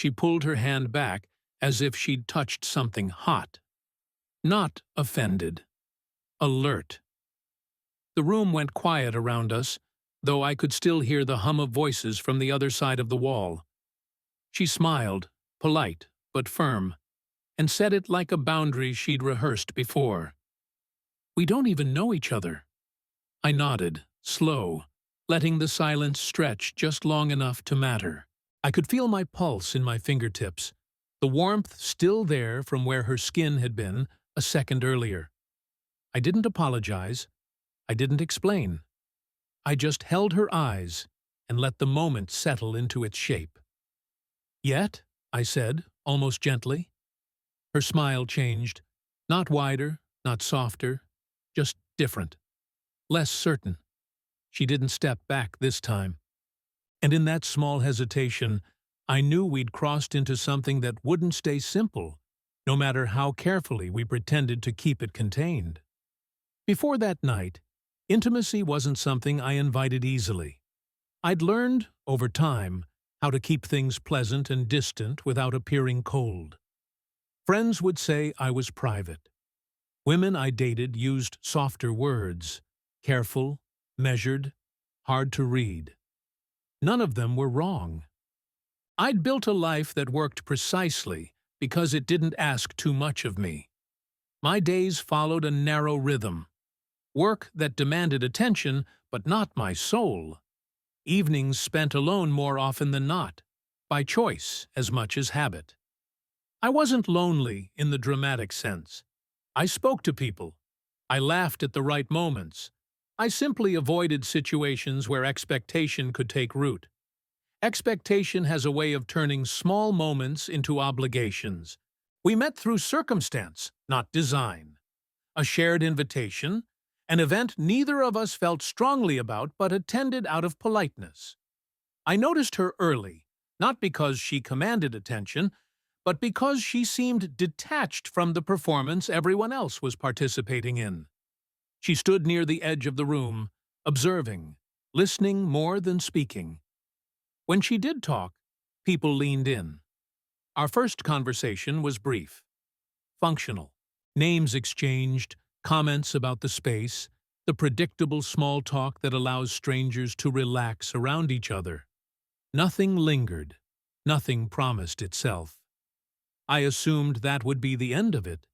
She pulled her hand back as if she'd touched something hot. Not offended. Alert. The room went quiet around us, though I could still hear the hum of voices from the other side of the wall. She smiled, polite but firm, and said it like a boundary she'd rehearsed before. "We don't even know each other." I nodded, slow, letting the silence stretch just long enough to matter. I could feel my pulse in my fingertips, the warmth still there from where her skin had been a second earlier. I didn't apologize. I didn't explain. I just held her eyes and let the moment settle into its shape. "Yet?" I said, almost gently. Her smile changed, not wider, not softer, just different, less certain. She didn't step back this time. And in that small hesitation, I knew we'd crossed into something that wouldn't stay simple, no matter how carefully we pretended to keep it contained. Before that night, intimacy wasn't something I invited easily. I'd learned, over time, how to keep things pleasant and distant without appearing cold. Friends would say I was private. Women I dated used softer words, careful, measured, hard to read. None of them were wrong. I'd built a life that worked precisely because it didn't ask too much of me. My days followed a narrow rhythm. Work that demanded attention, but not my soul. Evenings spent alone more often than not, by choice as much as habit. I wasn't lonely in the dramatic sense. I spoke to people. I laughed at the right moments. I simply avoided situations where expectation could take root. Expectation has a way of turning small moments into obligations. We met through circumstance, not design. A shared invitation, an event neither of us felt strongly about but attended out of politeness. I noticed her early, not because she commanded attention, but because she seemed detached from the performance everyone else was participating in. She stood near the edge of the room, observing, listening more than speaking. When she did talk, people leaned in. Our first conversation was brief, functional. Names exchanged, comments about the space, the predictable small talk that allows strangers to relax around each other. Nothing lingered, nothing promised itself. I assumed that would be the end of it,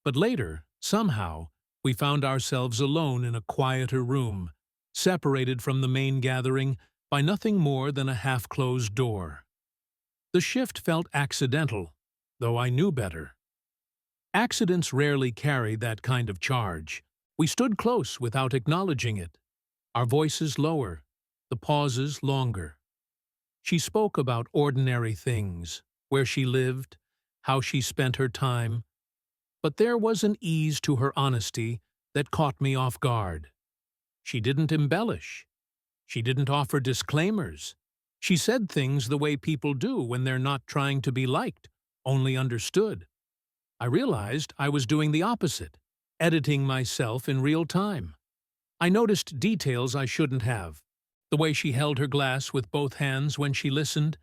but later, somehow, we found ourselves alone in a quieter room, separated from the main gathering by nothing more than a half-closed door. The shift felt accidental, though I knew better. Accidents rarely carry that kind of charge. We stood close without acknowledging it, our voices lower, the pauses longer. She spoke about ordinary things, where she lived, how she spent her time, but there was an ease to her honesty that caught me off guard. She didn't embellish. She didn't offer disclaimers. She said things the way people do when they're not trying to be liked, only understood. I realized I was doing the opposite, editing myself in real time. I noticed details I shouldn't have. The way she held her glass with both hands when she listened,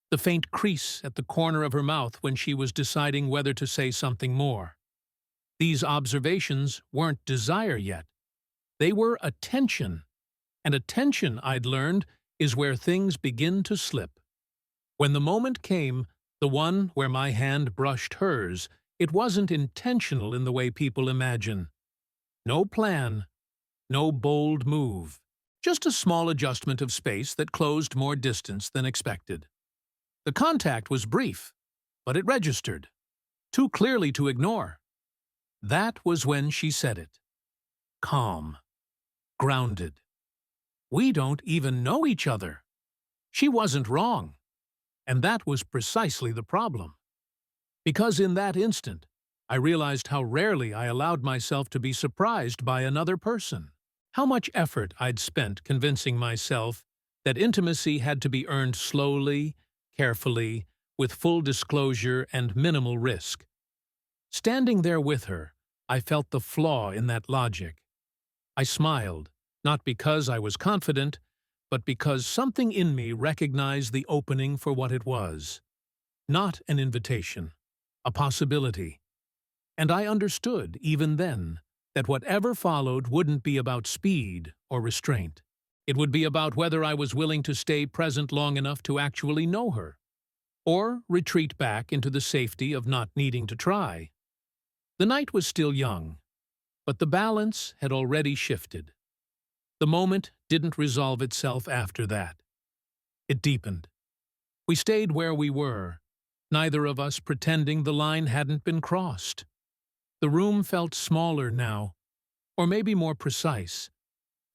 the faint crease at the corner of her mouth when she was deciding whether to say something more. These observations weren't desire yet. They were attention. And attention, I'd learned, is where things begin to slip. When the moment came, the one where my hand brushed hers, it wasn't intentional in the way people imagine. No plan, no bold move, just a small adjustment of space that closed more distance than expected. The contact was brief, but it registered, too clearly to ignore. That was when she said it. Calm, grounded. We don't even know each other. She wasn't wrong, and that was precisely the problem. Because in that instant, I realized how rarely I allowed myself to be surprised by another person. How much effort I'd spent convincing myself that intimacy had to be earned slowly, carefully, with full disclosure and minimal risk. Standing there with her, I felt the flaw in that logic. I smiled, not because I was confident, but because something in me recognized the opening for what it was. not an invitation, a possibility. And I understood, even then, that whatever followed wouldn't be about speed or restraint. It would be about whether I was willing to stay present long enough to actually know her, or retreat back into the safety of not needing to try. The night was still young, but the balance had already shifted. The moment didn't resolve itself after that. It deepened. We stayed where we were, neither of us pretending the line hadn't been crossed. The room felt smaller now, or maybe more precise,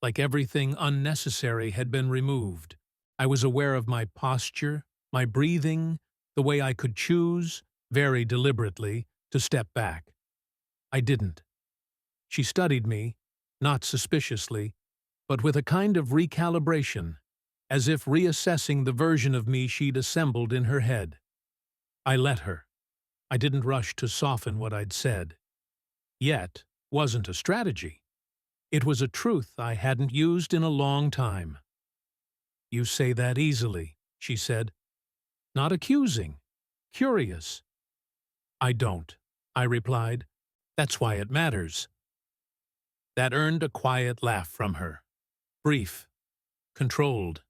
like everything unnecessary had been removed. I was aware of my posture, my breathing, the way I could choose, very deliberately, to step back. I didn't. She studied me, not suspiciously, but with a kind of recalibration, as if reassessing the version of me she'd assembled in her head. I let her. I didn't rush to soften what I'd said. Yet wasn't a strategy. It was a truth I hadn't used in a long time. "You say that easily," she said. "Not accusing, curious." "I don't," I replied. "That's why it matters." That earned a quiet laugh from her. Brief, controlled.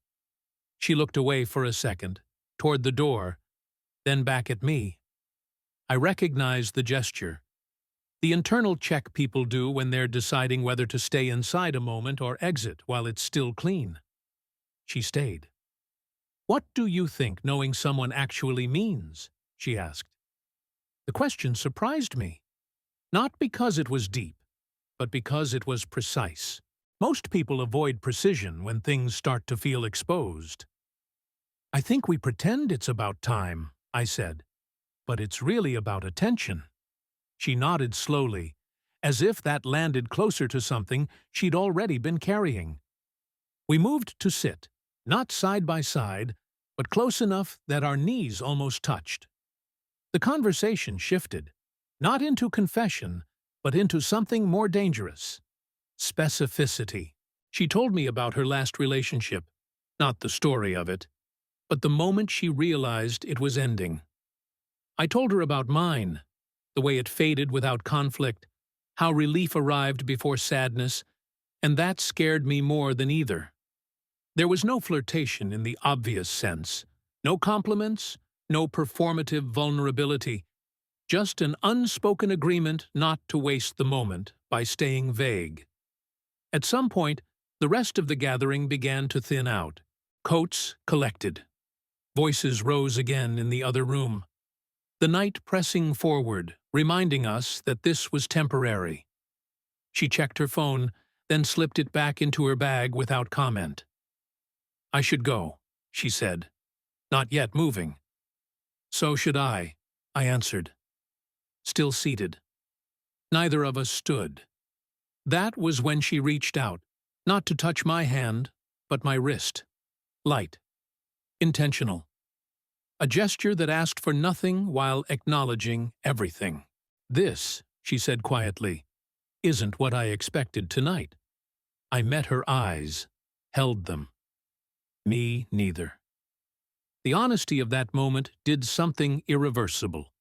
She looked away for a second, toward the door, then back at me. I recognized the gesture. The internal check people do when they're deciding whether to stay inside a moment or exit while it's still clean. She stayed. "What do you think knowing someone actually means?" she asked. The question surprised me, not because it was deep, but because it was precise. Most people avoid precision when things start to feel exposed. "I think we pretend it's about time," I said, "but it's really about attention." She nodded slowly, as if that landed closer to something she'd already been carrying. We moved to sit, not side by side, but close enough that our knees almost touched. The conversation shifted, not into confession, but into something more dangerous. Specificity. She told me about her last relationship, not the story of it, but the moment she realized it was ending. I told her about mine, the way it faded without conflict, how relief arrived before sadness, and that scared me more than either. There was no flirtation in the obvious sense, no compliments, no performative vulnerability, just an unspoken agreement not to waste the moment by staying vague. At some point, the rest of the gathering began to thin out. Coats collected. Voices rose again in the other room. The night pressing forward, reminding us that this was temporary. She checked her phone, then slipped it back into her bag without comment. "I should go," she said, not yet moving. "So should I answered. Still seated. Neither of us stood. That was when she reached out, not to touch my hand, but my wrist. Light. Intentional. A gesture that asked for nothing while acknowledging everything. "This," she said quietly, "isn't what I expected tonight." I met her eyes, held them. Me neither. The honesty of that moment did something irreversible.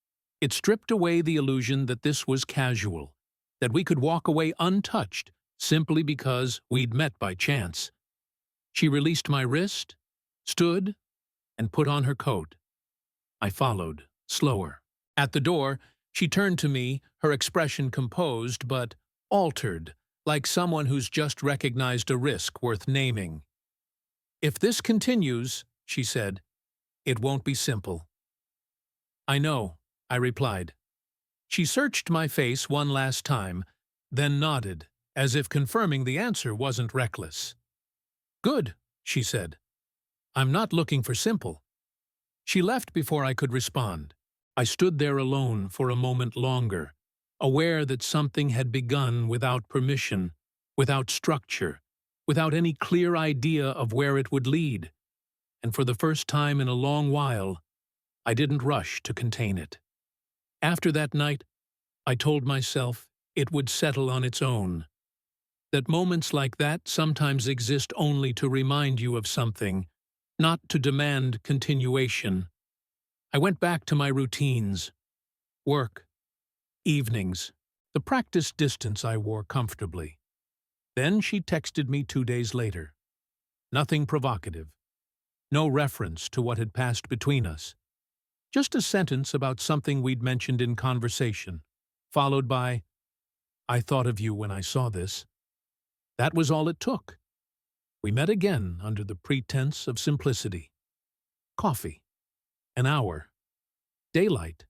It stripped away the illusion that this was casual, that we could walk away untouched simply because we'd met by chance. She released my wrist, stood, and put on her coat. I followed, slower. At the door, she turned to me, her expression composed but altered, like someone who's just recognized a risk worth naming. "If this continues," she said, "it won't be simple." "I know," I replied. She searched my face one last time, then nodded, as if confirming the answer wasn't reckless. "Good," she said. "I'm not looking for simple." She left before I could respond. I stood there alone for a moment longer, aware that something had begun without permission, without structure, without any clear idea of where it would lead. And for the first time in a long while, I didn't rush to contain it. After that night, I told myself it would settle on its own. That moments like that sometimes exist only to remind you of something, not to demand continuation. I went back to my routines. Work, evenings, the practiced distance I wore comfortably. Then she texted me 2 days later. Nothing provocative. No reference to what had passed between us. Just a sentence about something we'd mentioned in conversation, followed by, "I thought of you when I saw this." That was all it took. We met again under the pretense of simplicity. Coffee. An hour. Daylight,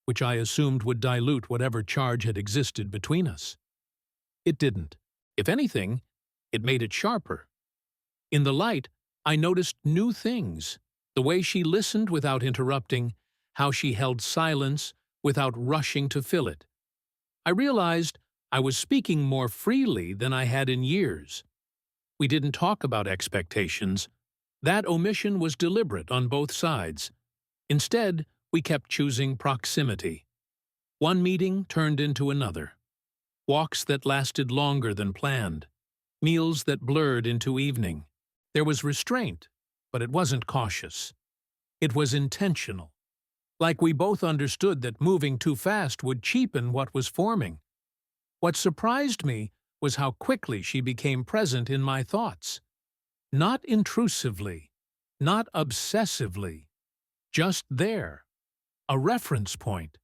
which I assumed would dilute whatever charge had existed between us. It didn't. If anything, it made it sharper. In the light, I noticed new things. The way she listened without interrupting, how she held silence without rushing to fill it. I realized I was speaking more freely than I had in years. We didn't talk about expectations. That omission was deliberate on both sides. Instead, we kept choosing proximity. One meeting turned into another. Walks that lasted longer than planned. Meals that blurred into evening. There was restraint, but it wasn't cautious. It was intentional. Like we both understood that moving too fast would cheapen what was forming. What surprised me was how quickly she became present in my thoughts. Not intrusively, not obsessively, just there. A reference point.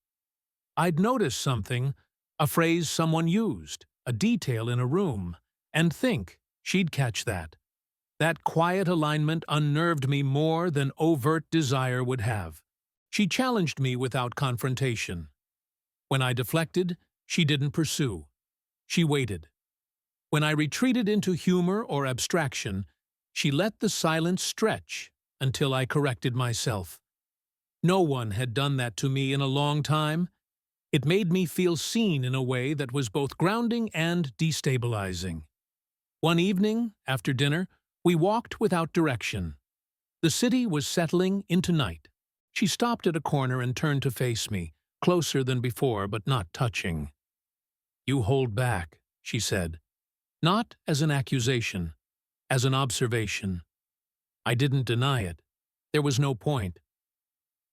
I'd notice something, a phrase someone used, a detail in a room, and think she'd catch that. That quiet alignment unnerved me more than overt desire would have. She challenged me without confrontation. When I deflected, she didn't pursue. She waited. When I retreated into humor or abstraction, she let the silence stretch until I corrected myself. No one had done that to me in a long time. It made me feel seen in a way that was both grounding and destabilizing. One evening, after dinner, we walked without direction. The city was settling into night. She stopped at a corner and turned to face me, closer than before but not touching. "You hold back," she said. Not as an accusation, as an observation. I didn't deny it. There was no point.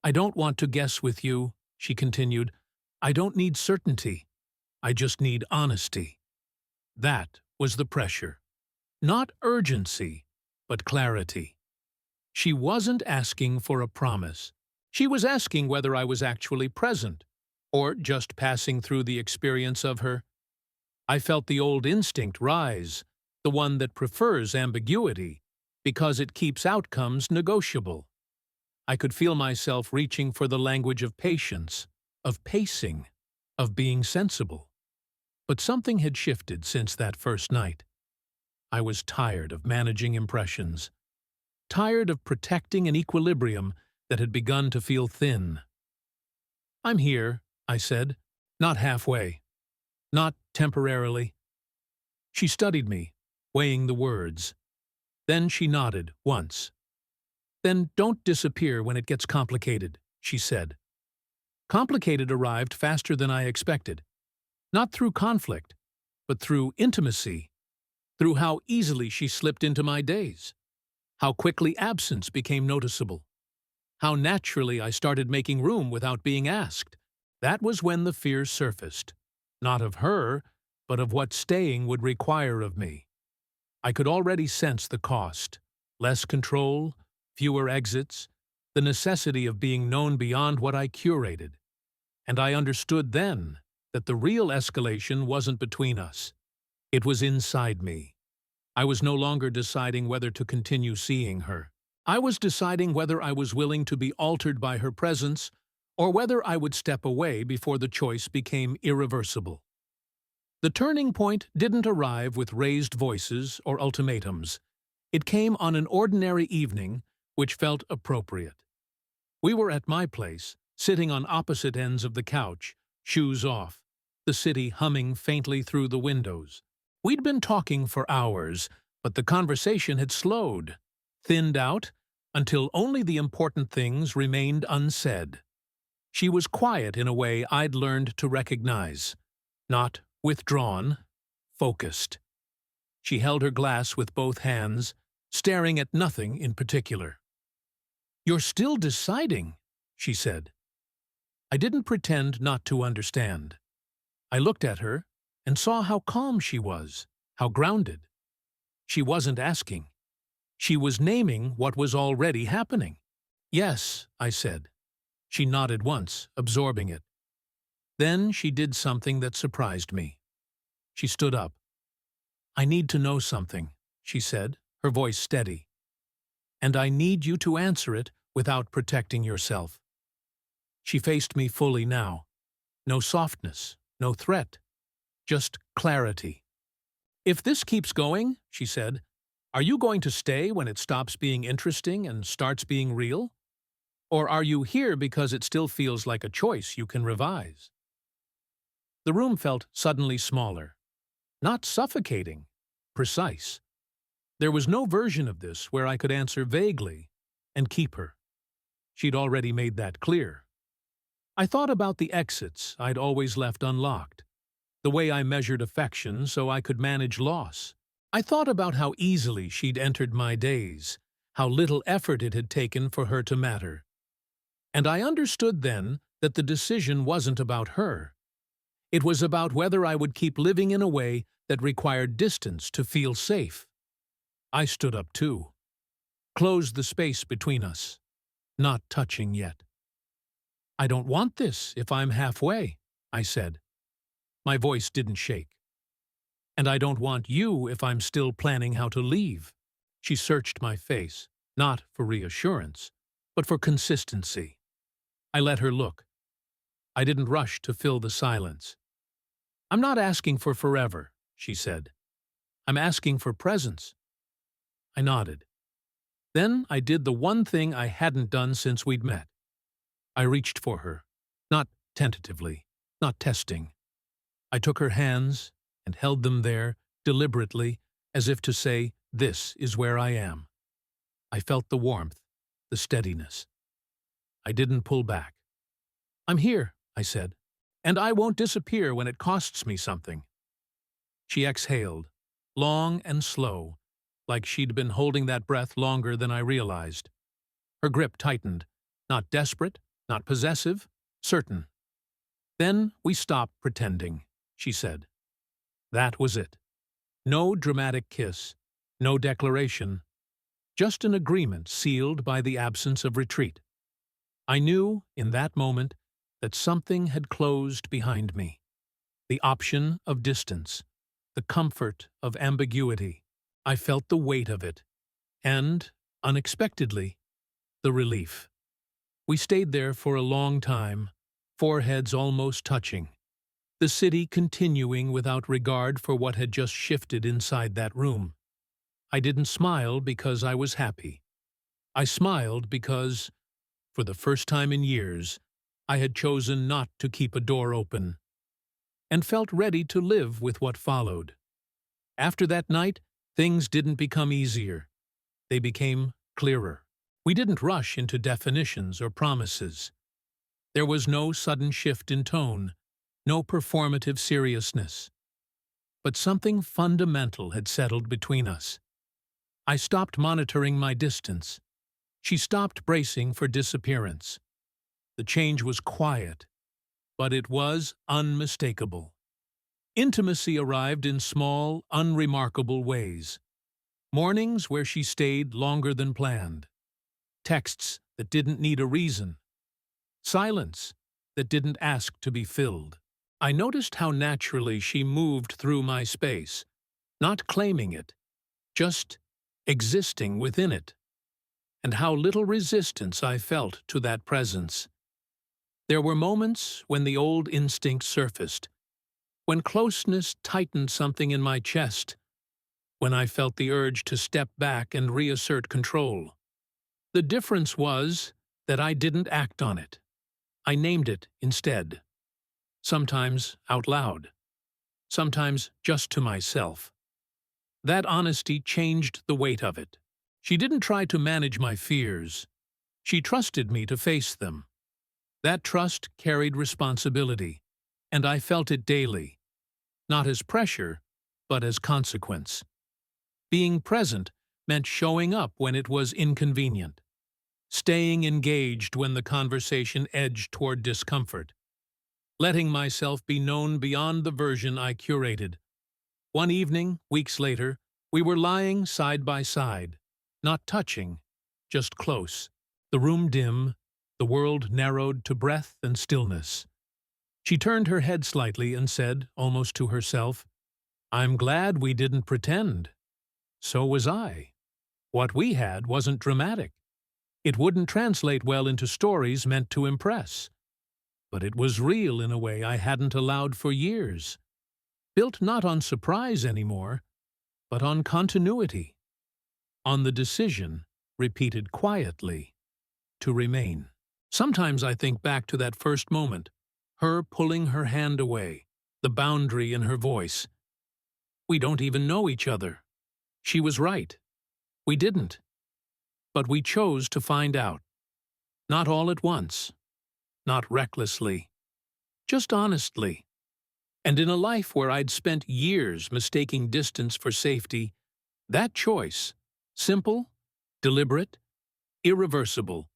"I don't want to guess with you," she continued. "I don't need certainty. I just need honesty." That was the pressure. Not urgency, but clarity. She wasn't asking for a promise. She was asking whether I was actually present, or just passing through the experience of her. I felt the old instinct rise, the one that prefers ambiguity, because it keeps outcomes negotiable. I could feel myself reaching for the language of patience, of pacing, of being sensible. But something had shifted since that first night. I was tired of managing impressions, tired of protecting an equilibrium that had begun to feel thin. "I'm here," I said, "not halfway, not temporarily." She studied me, weighing the words. Then she nodded once. "Then don't disappear when it gets complicated," she said. Complicated arrived faster than I expected. Not through conflict, but through intimacy, through how easily she slipped into my days, how quickly absence became noticeable, how naturally I started making room without being asked. That was when the fear surfaced, not of her, but of what staying would require of me. I could already sense the cost: less control, fewer exits, the necessity of being known beyond what I curated. And I understood then that the real escalation wasn't between us. It was inside me. I was no longer deciding whether to continue seeing her. I was deciding whether I was willing to be altered by her presence, or whether I would step away before the choice became irreversible. The turning point didn't arrive with raised voices or ultimatums. It came on an ordinary evening, which felt appropriate. We were at my place, sitting on opposite ends of the couch, shoes off, the city humming faintly through the windows. We'd been talking for hours, but the conversation had slowed, thinned out, until only the important things remained unsaid. She was quiet in a way I'd learned to recognize. Not withdrawn, focused. She held her glass with both hands, staring at nothing in particular. "You're still deciding," she said. I didn't pretend not to understand. I looked at her and saw how calm she was, how grounded. She wasn't asking. She was naming what was already happening. Yes, I said. She nodded once, absorbing it. Then she did something that surprised me. She stood up. I need to know something, she said, her voice steady. And I need you to answer it without protecting yourself. She faced me fully now. No softness, no threat, just clarity. If this keeps going, she said, are you going to stay when it stops being interesting and starts being real? Or are you here because it still feels like a choice you can revise? The room felt suddenly smaller. Not suffocating, precise. There was no version of this where I could answer vaguely and keep her. She'd already made that clear. I thought about the exits I'd always left unlocked, the way I measured affection so I could manage loss. I thought about how easily she'd entered my days, how little effort it had taken for her to matter. And I understood then that the decision wasn't about her. It was about whether I would keep living in a way that required distance to feel safe. I stood up too. Closed the space between us. Not touching yet. I don't want this if I'm halfway, I said. My voice didn't shake. And I don't want you if I'm still planning how to leave. She searched my face, not for reassurance, but for consistency. I let her look. I didn't rush to fill the silence. I'm not asking for forever, she said. I'm asking for presence. I nodded. Then I did the one thing I hadn't done since we'd met. I reached for her, not tentatively, not testing. I took her hands and held them there, deliberately, as if to say, this is where I am. I felt the warmth, the steadiness. I didn't pull back. I'm here, I said, and I won't disappear when it costs me something. She exhaled, long and slow, like she'd been holding that breath longer than I realized. Her grip tightened, not desperate, not possessive, certain. Then we stopped pretending, she said. That was it. No dramatic kiss, no declaration, just an agreement sealed by the absence of retreat. I knew, in that moment, that something had closed behind me. The option of distance, the comfort of ambiguity. I felt the weight of it, and, unexpectedly, the relief. We stayed there for a long time, foreheads almost touching, the city continuing without regard for what had just shifted inside that room. I didn't smile because I was happy. I smiled because, for the first time in years, I had chosen not to keep a door open, and felt ready to live with what followed. After that night, things didn't become easier. They became clearer. We didn't rush into definitions or promises. There was no sudden shift in tone, no performative seriousness. But something fundamental had settled between us. I stopped monitoring my distance. She stopped bracing for disappearance. The change was quiet, but it was unmistakable. Intimacy arrived in small, unremarkable ways. Mornings where she stayed longer than planned. Texts that didn't need a reason. Silence that didn't ask to be filled. I noticed how naturally she moved through my space, not claiming it, just existing within it, and how little resistance I felt to that presence. There were moments when the old instinct surfaced, when closeness tightened something in my chest, when I felt the urge to step back and reassert control. The difference was that I didn't act on it. I named it instead. Sometimes out loud. Sometimes just to myself. That honesty changed the weight of it. She didn't try to manage my fears. She trusted me to face them. That trust carried responsibility, and I felt it daily. Not as pressure, but as consequence. Being present meant showing up when it was inconvenient. staying engaged when the conversation edged toward discomfort, letting myself be known beyond the version I curated. One evening, weeks later, we were lying side by side, not touching, just close, the room dim, the world narrowed to breath and stillness. She turned her head slightly and said, almost to herself, "I'm glad we didn't pretend." So was I. What we had wasn't dramatic. It wouldn't translate well into stories meant to impress. But it was real in a way I hadn't allowed for years. Built not on surprise anymore, but on continuity. On the decision, repeated quietly, to remain. Sometimes I think back to that first moment, her pulling her hand away, the boundary in her voice. We don't even know each other. She was right. We didn't. But we chose to find out. Not all at once. Not recklessly. Just honestly. And in a life where I'd spent years mistaking distance for safety, that choice, simple, deliberate, irreversible,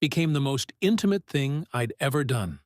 became the most intimate thing I'd ever done.